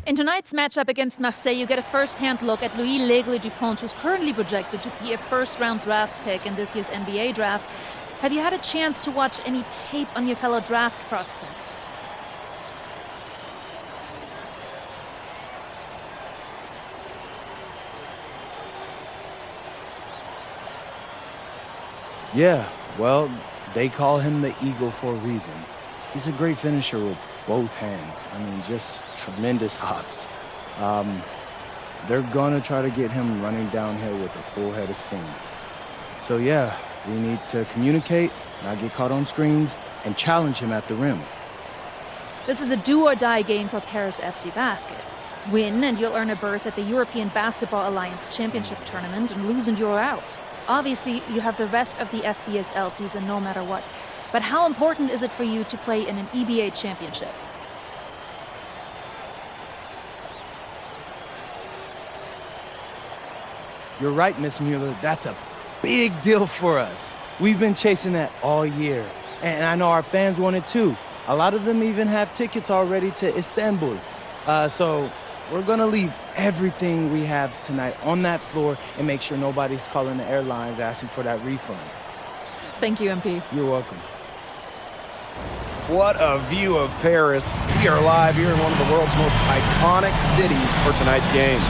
In tonight's matchup against Marseille, you get a first-hand look at Louis L'Aigle Dupont, who's currently projected to be a first-round draft pick in this year's NBA draft. Have you had a chance to watch any tape on your fellow draft prospect? Yeah, well, they call him the Eagle for a reason. He's a great finisher with both hands. I mean, just tremendous hops. They're gonna try to get him running downhill with a full head of steam. So yeah, we need to communicate, not get caught on screens, and challenge him at the rim. This is a do-or-die game for Paris FC Basket. Win and you'll earn a berth at the European Basketball Alliance Championship Tournament, and lose and you're out. Obviously, you have the rest of the FBSL season no matter what. But how important is it for you to play in an EBA championship? You're right, Miss Mueller. That's a big deal for us. We've been chasing that all year. And I know our fans want it too. A lot of them even have tickets already to Istanbul. So we're gonna leave everything we have tonight on that floor and make sure nobody's calling the airlines asking for that refund. Thank you, MP. You're welcome. What a view of Paris. We are live here in one of the world's most iconic cities for tonight's game.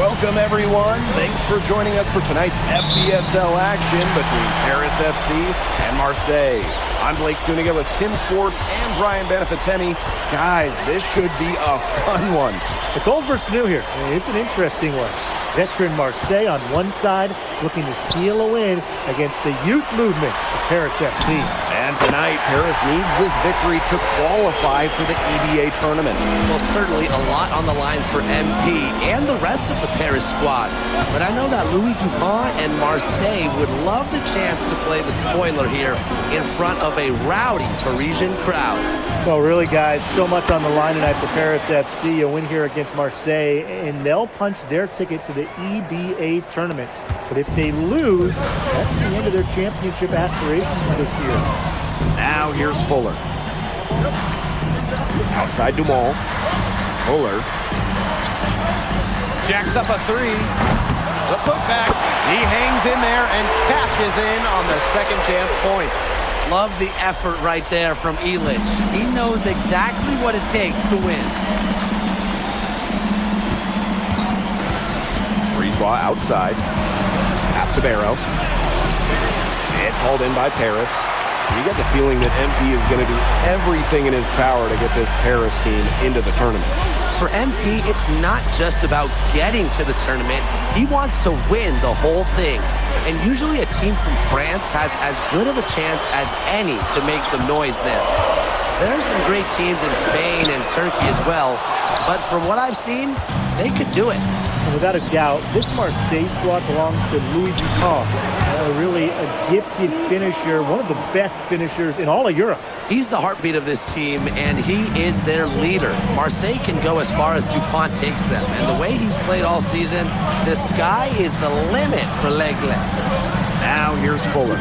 Welcome, everyone. Thanks for joining us for tonight's FBSL action between Paris FC and Marseille. I'm Blake Suniga with Tim Swartz and Brian Benefitemi. Guys, this should be a fun one. It's old versus new here. It's an interesting one. Veteran Marseille on one side, looking to steal a win against the youth movement of Paris FC. And tonight, Paris needs this victory to qualify for the EBA tournament. Well, certainly a lot on the line for MP and the rest of the Paris squad. But I know that Louis Dupont and Marseille would love the chance to play the spoiler here in front of a rowdy Parisian crowd. Well, really, guys, so much on the line tonight for Paris FC. A win here against Marseille, and they'll punch their ticket to the EBA tournament. But if they lose, that's the end of their championship aspirations this year. Now here's Fuller. Outside Dumont. Fuller. Jacks up a three. The putback. He hangs in there and cashes in on the second chance points. Love the effort right there from Illich. He knows exactly what it takes to win. Brisebois outside. Pass to Barrow. It's hauled in by Paris. You get the feeling that MP is going to do everything in his power to get this Paris team into the tournament. For MP, it's not just about getting to the tournament. He wants to win the whole thing. And usually a team from France has as good of a chance as any to make some noise there. There are some great teams in Spain and Turkey as well, but from what I've seen, they could do it. And without a doubt, this Marseille squad belongs to Louis Dupont. Really a gifted finisher, one of the best finishers in all of Europe. He's the heartbeat of this team, and he is their leader. Marseille can go as far as Dupont takes them, and the way he's played all season, the sky is the limit for L'Aigle. Now here's Fuller.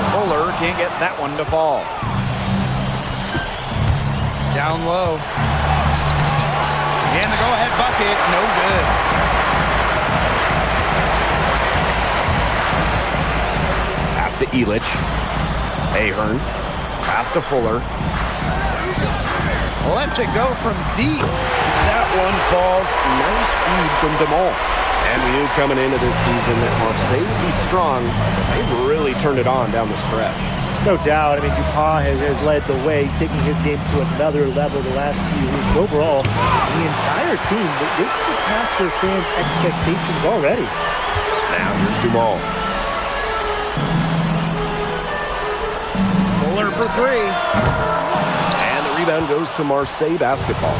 Fuller can't get that one to fall. Down low. And the go-ahead bucket, no good. Pass to Illich. Ahern. Pass to Fuller. Lets it go from deep. That one falls. Nice feed from Dumont. And we knew coming into this season that Marseille would be strong. They've really turned it on down the stretch. No doubt. I mean, Dupont has led the way, taking his game to another level the last few weeks. Overall, the entire team, they've surpassed their fans' expectations already. Now here's Dumont. Fuller for three. And the rebound goes to Marseille basketball.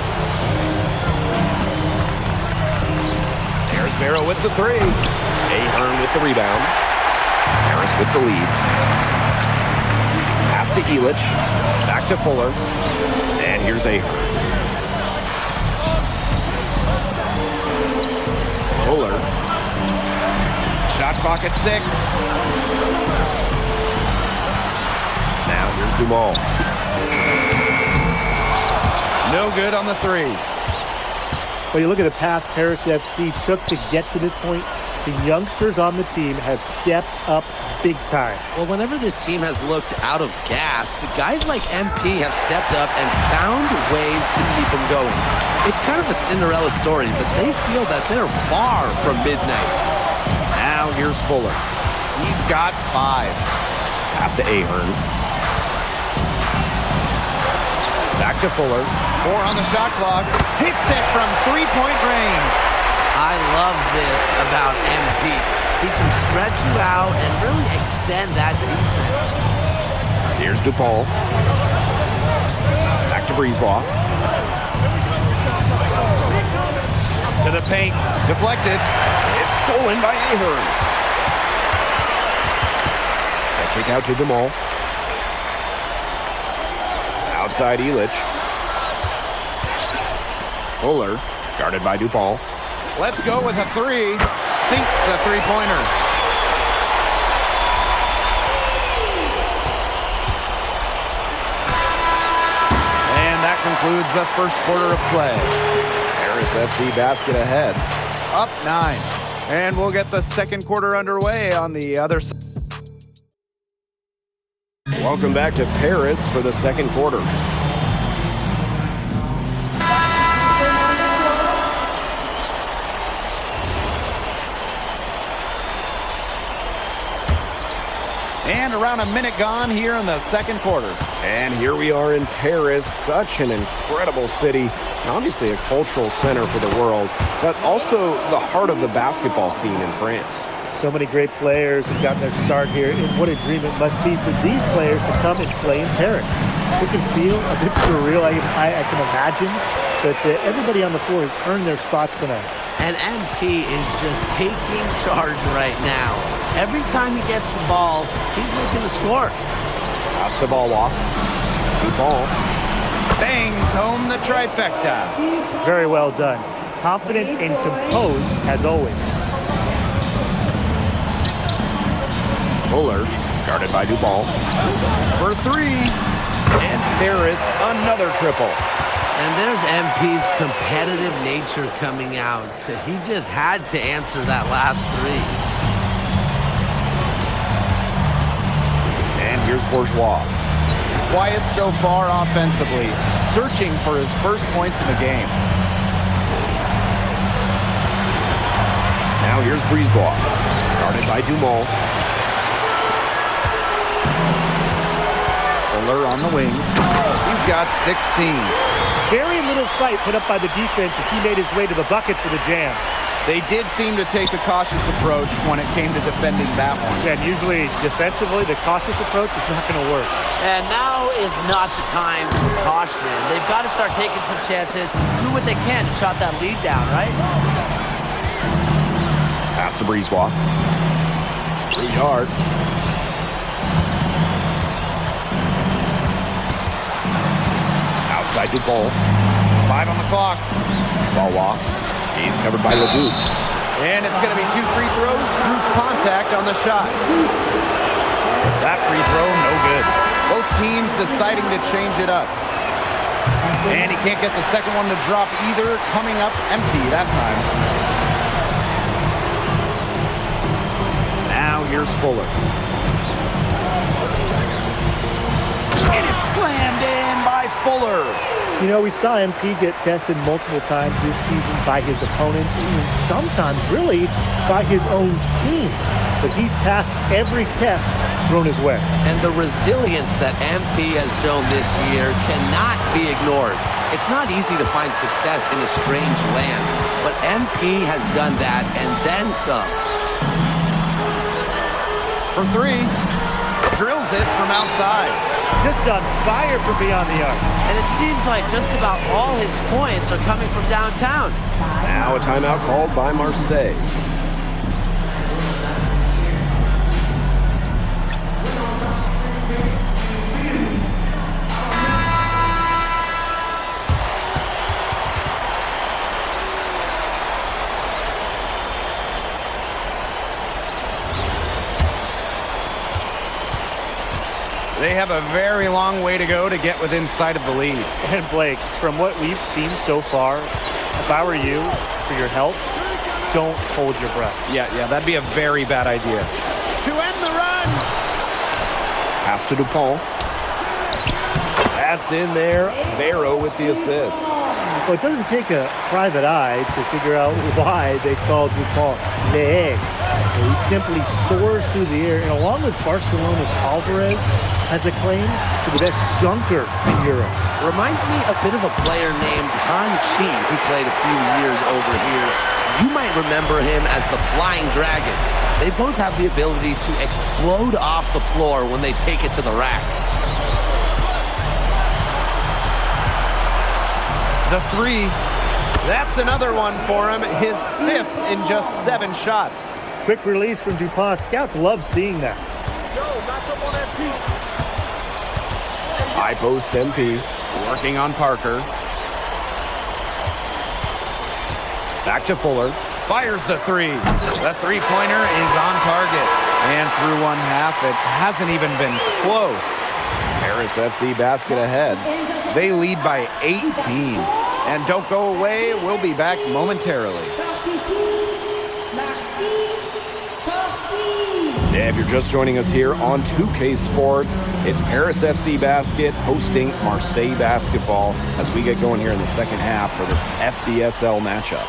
There's Barrow with the three. Ahern with the rebound. Paris with the lead. Pass to Illich. Back to Fuller. And here's Ahern. Fuller. Shot clock at 6. Now here's Dumont. No good on the three. Well, you look at the path Paris FC took to get to this point. The youngsters on the team have stepped up big time. Well, whenever this team has looked out of gas, guys like MP have stepped up and found ways to keep them going. It's kind of a Cinderella story, but they feel that they're far from midnight. Now here's Fuller. He's got 5. Pass to Ahern. Back to Fuller. 4 on the shot clock. Hits it from three-point range. I love this about MP. He can stretch you out and really extend that defense. Here's DePaul. Back to Brisebois. To the paint. Deflected. It's stolen by Ahern. That kick out to DeMol. Outside Elich. Fuller. Guarded by DePaul. Let's go with a 3. Sinks the three-pointer. And that concludes the first quarter of play. Paris FC basket ahead. Up 9. And we'll get the second quarter underway on the other side. Welcome back to Paris for the second quarter. And around a minute gone here in the second quarter. And here we are in Paris, such an incredible city. And obviously a cultural center for the world, but also the heart of the basketball scene in France. So many great players have gotten their start here, and what a dream it must be for these players to come and play in Paris. It can feel a bit surreal, I can imagine, but everybody on the floor has earned their spots tonight. And MP is just taking charge right now. Every time he gets the ball, he's looking to score. Pass the ball off. DePaul bangs home the trifecta. Very well done. Confident and composed as always. Fuller, guarded by DePaul. For 3. And Paris, another triple. And there's MP's competitive nature coming out. He just had to answer that last 3. And here's Bourgeois. Quiet so far offensively, searching for his first points in the game. Now here's Brisebois, guarded by Dumont. Fuller on the wing. He's got 16. Very little fight put up by the defense as he made his way to the bucket for the jam. They did seem to take a cautious approach when it came to defending that one. Yeah, and usually defensively, the cautious approach is not going to work. And now is not the time for caution. They've got to start taking some chances, do what they can to shut that lead down, right? Pass to Brisebois. 3-yard. Outside DePaul. 5 on the clock. Wawa. He's covered by Ledoux. And it's going to be 2 free throws through contact on the shot. That free throw, no good. Both teams deciding to change it up. And he can't get the second one to drop either. Coming up empty that time. Now here's Fuller. And it's slammed in by Fuller. You know, we saw MP get tested multiple times this season by his opponents, and even sometimes really by his own team. But he's passed every test thrown his way. And the resilience that MP has shown this year cannot be ignored. It's not easy to find success in a strange land, but MP has done that and then some. For 3, drills it from outside. Just on fire from beyond the arc. And it seems like just about all his points are coming from downtown. Now a timeout called by Marseille. They have a very long way to go to get within sight of the lead. And Blake, from what we've seen so far, if I were you, for your health, don't hold your breath. Yeah, that'd be a very bad idea. To end the run! Pass to DuPont. That's in there. Barrow with the assist. Well, it doesn't take a private eye to figure out why they call DuPont Le Egg. He simply soars through the air, and along with Barcelona's Alvarez, has a claim to the best dunker in Europe. Reminds me a bit of a player named Han Chi, who played a few years over here. You might remember him as the Flying Dragon. They both have the ability to explode off the floor when they take it to the rack. The three. That's another one for him. His 5th in just 7 shots. Quick release from DuPont. Scouts love seeing that. High post MP. Working on Parker. Back to Fuller. Fires the 3. The three-pointer is on target. And through one half, it hasn't even been close. Paris FC basket ahead. They lead by 18. And don't go away. We'll be back momentarily. Yeah, if you're just joining us here on 2K Sports, it's Paris FC Basket hosting Marseille Basketball as we get going here in the second half for this FBSL matchup.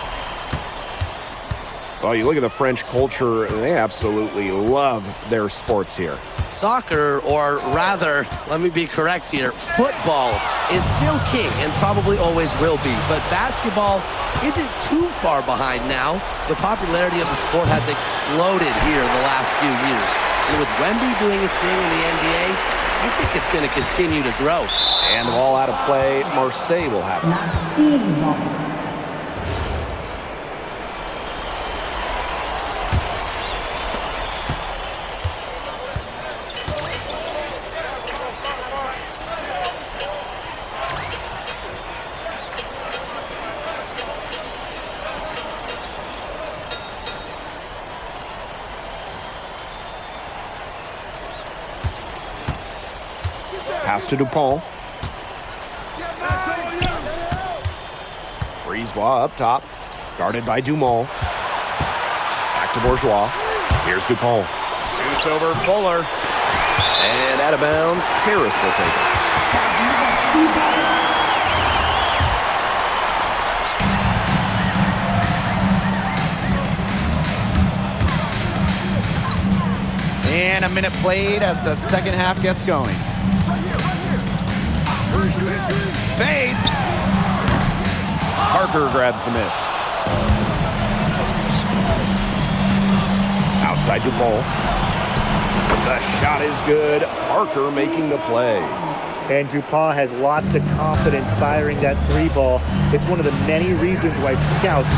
Well, you look at the French culture, they absolutely love their sports here. Soccer, or rather, let me be correct here, football is still king and probably always will be, but basketball isn't too far behind now. The popularity of the sport has exploded here in the last few years. And with Wemby doing his thing in the NBA, I think it's going to continue to grow. And the ball out of play, Marseille will have it. Pass to DuPont. Brisebois up top. Guarded by Dumont. Back to Bourgeois. Here's DuPont. Shoots over Fuller. And out of bounds, Paris will take it. And a minute played as the second half gets going. Fades. Parker grabs the miss. Outside Dupont. The shot is good. Parker making the play. And DuPont has lots of confidence firing that 3 ball. It's one of the many reasons why scouts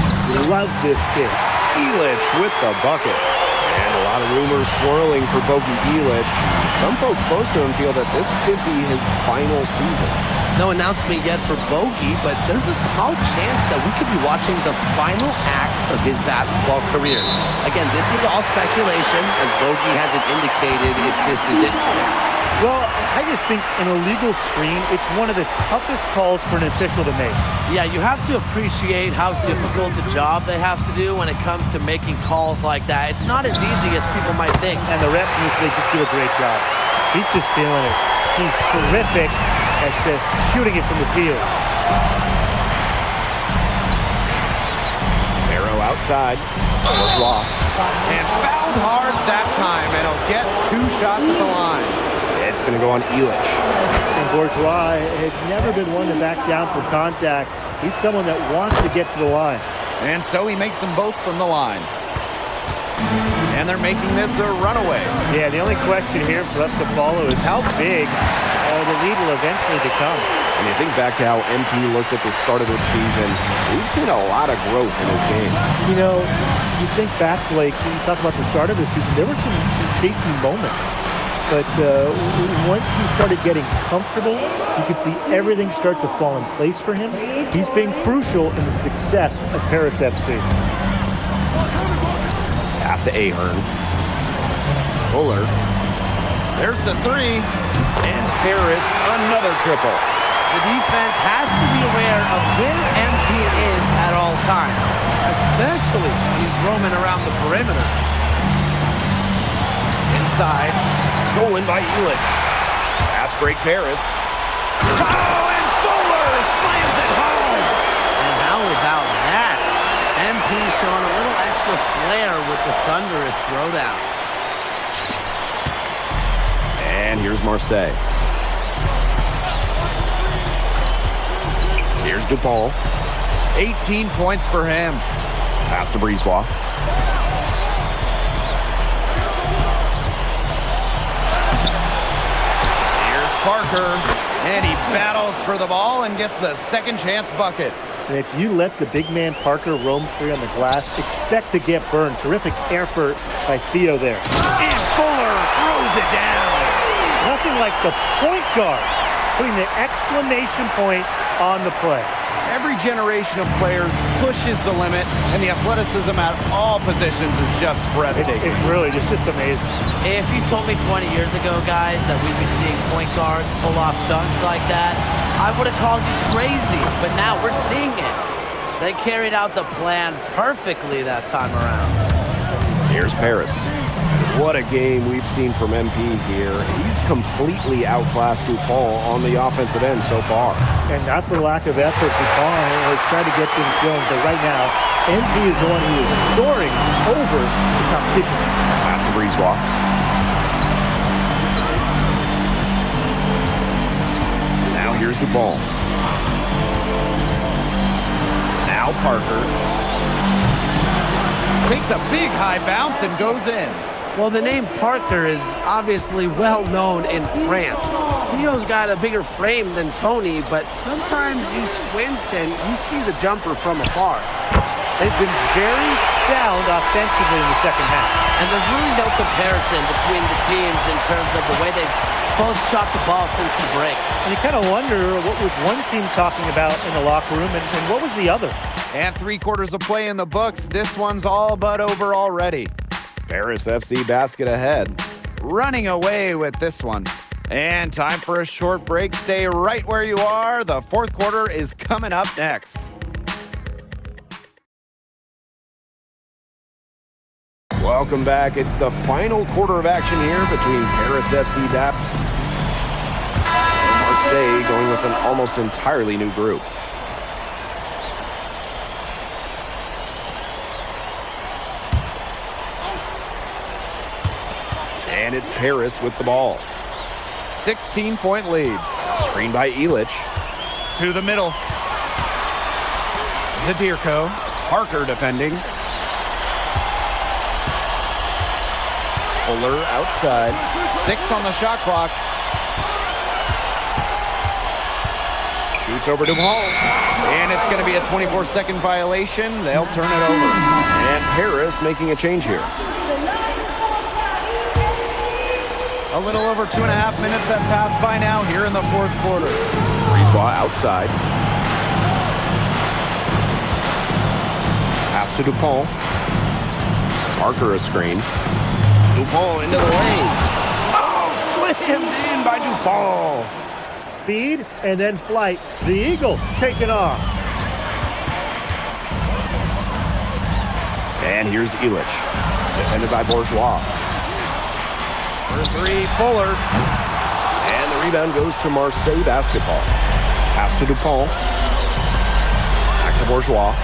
love this kid. Elich with the bucket. And a lot of rumors swirling for Bogi Elich. Some folks close to him feel that this could be his final season. No announcement yet for Bogi, but there's a small chance that we could be watching the final act of his basketball career. Again, this is all speculation, as Bogi hasn't indicated if this is it for him. Well, I just think an illegal screen, it's one of the toughest calls for an official to make. Yeah, you have to appreciate how difficult a job they have to do when it comes to making calls like that. It's not as easy as people might think. And the refs in this league just do a great job. He's just feeling it. He's terrific at shooting it from the field. Barrow outside. Bourgeois. And fouled hard that time, and he'll get 2 shots at the line. It's going to go on Elich. And Bourgeois has never been one to back down from contact. He's someone that wants to get to the line. And so he makes them both from the line. And they're making this a runaway. Yeah, the only question here for us to follow is how big the lead will eventually become. When you think back to how MP looked at the start of this season, we've seen a lot of growth in his game. You know, you think back, Blake, when you talk about the start of the season, there were some shaky moments. But once he started getting comfortable, you could see everything start to fall in place for him. He's been crucial in the success of Paris FC. Pass to Ahern. Fuller. There's the 3. And Paris, another triple. The defense has to be aware of where MP is at all times, especially when he's roaming around the perimeter. Inside, stolen by Elich. Fast break Paris. Oh, and Fuller slams it home. And how about that? MP showing a little extra flair with the thunderous throwdown. And here's Marseille. Here's DuPont. 18 points for him. Pass to Brisebois. Here's Parker, and he battles for the ball and gets the second chance bucket. And if you let the big man Parker roam free on the glass, expect to get burned. Terrific effort by Theo there. And Fuller throws it down. Nothing like the point guard putting the exclamation point on the play. Every generation of players pushes the limit, and the athleticism at all positions is just breathtaking. It's really just amazing. If you told me 20 years ago, guys, that we'd be seeing point guards pull off dunks like that, I would have called you crazy. But now we're seeing it. They carried out the plan perfectly that time around. Here's Paris. What a game we've seen from MP here. He's completely outclassed DuPont on the offensive end so far. And not for lack of effort, DuPont has tried to get things going, but right now, MP is the one who is soaring over the competition. Pass to Brisebois. Now here's DuPont. Now Parker takes a big high bounce and goes in. Well, the name Parker is obviously well known in France. Theo's got a bigger frame than Tony, but sometimes you squint and you see the jumper from afar. They've been very sound offensively in the second half. And there's really no comparison between the teams in terms of the way they've both shot the ball since the break. And you kind of wonder what was one team talking about in the locker room and what was the other. And 3 quarters of play in the books. This one's all but over already. Paris FC basket ahead. Running away with this one. And time for a short break. Stay right where you are. The fourth quarter is coming up next. Welcome back. It's the final quarter of action here between Paris FC and Marseille, going with an almost entirely new group. And it's Paris with the ball. 16-point lead. Screened by Elich. To the middle. Zadirko. Parker defending. Fuller outside. 6 on the shot clock. Shoots over to Hall. And it's going to be a 24-second violation. They'll turn it over. And Paris making a change here. A little over 2.5 minutes have passed by now here in the fourth quarter. Brisebois outside. Pass to DuPont. Parker a screen. DuPont into the lane. Oh, slammed in by DuPont. Speed and then flight. The Eagle taking off. And here's Elich. Defended by Bourgeois. For 3, Fuller. And the rebound goes to Marseille basketball. Pass to DuPont. Back to Bourgeois.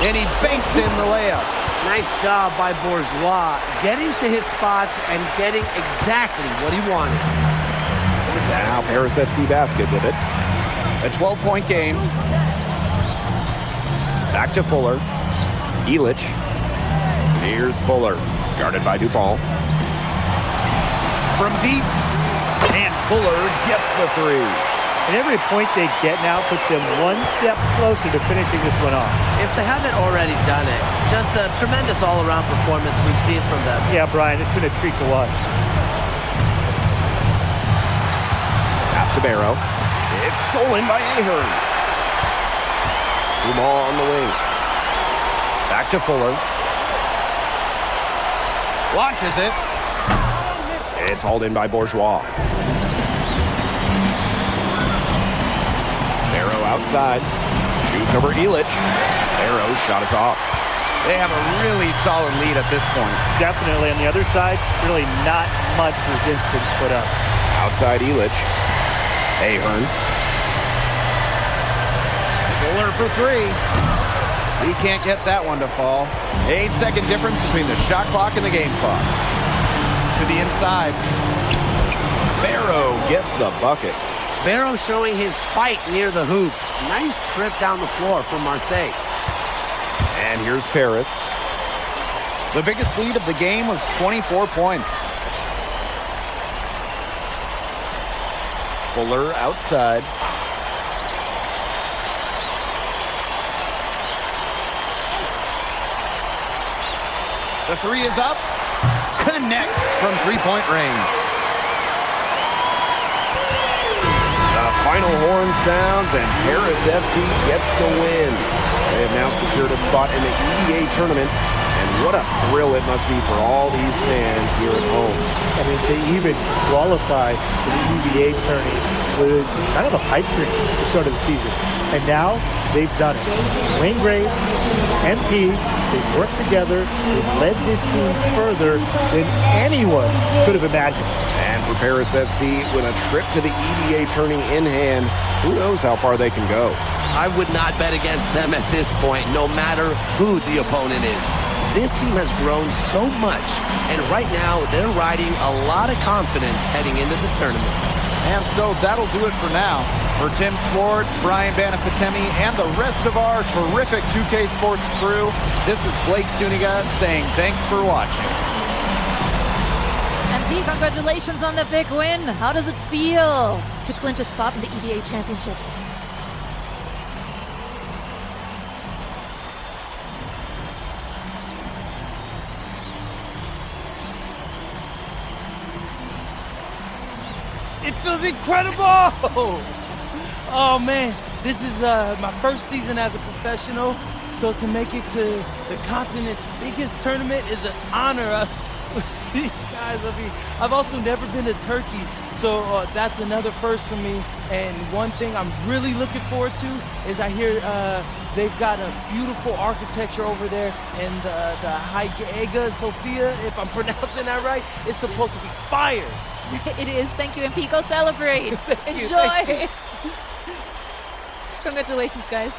And he banks in the layup. Nice job by Bourgeois, getting to his spot and getting exactly what he wanted. Now Paris FC basket with it. A 12-point game. Back to Fuller. Elich. Here's Fuller. Guarded by DuPont. From deep. And Fuller gets the 3. And every point they get now puts them one step closer to finishing this one off. If they haven't already done it, just a tremendous all-around performance we've seen from them. Yeah, Brian, it's been a treat to watch. Pass to Barrow. It's stolen by Ahern. Dumas on the wing. Back to Fuller. Launches it. It's hauled in by Bourgeois. Barrow outside. Shoots over Illich. Barrow's shot is off. They have a really solid lead at this point. Definitely. On the other side, really not much resistance put up. Outside Illich. Ahern. Fuller for three. He can't get that one to fall. 8-second difference between the shot clock and the game clock. To the inside. Barrow gets the bucket. Barrow showing his fight near the hoop. Nice trip down the floor from Marseille. And here's Paris. The biggest lead of the game was 24 points. Fuller outside. The three is up. Connects from three-point range. The final horn sounds and Paris FC gets the win. They have now secured a spot in the EDA tournament, and what a thrill it must be for all these fans here at home. I mean, to even qualify for the EBA tourney was kind of a pipe dream at the start of the season. And now they've done it. Wayne Graves, MP, they've worked together. They've led this team further than anyone could have imagined. And for Paris FC, with a trip to the EDA tourney in hand, who knows how far they can go. I would not bet against them at this point, no matter who the opponent is. This team has grown so much, and right now they're riding a lot of confidence heading into the tournament. And so that'll do it for now. For Tim Swartz, Brian Banafitemi, and the rest of our terrific 2K Sports crew, this is Blake Suniga saying thanks for watching. And Pete, congratulations on the big win. How does it feel to clinch a spot in the EBA Championships? It feels incredible! Oh man, this is my first season as a professional, so to make it to the continent's biggest tournament is an honor. These guys, I mean, I've also never been to Turkey, so that's another first for me. And one thing I'm really looking forward to is I hear they've got a beautiful architecture over there, and the Hagia Sophia, if I'm pronouncing that right, is supposed to be fire. It is. Thank you, MP. Go celebrate. Thank you, Enjoy. thank you. Congratulations, guys.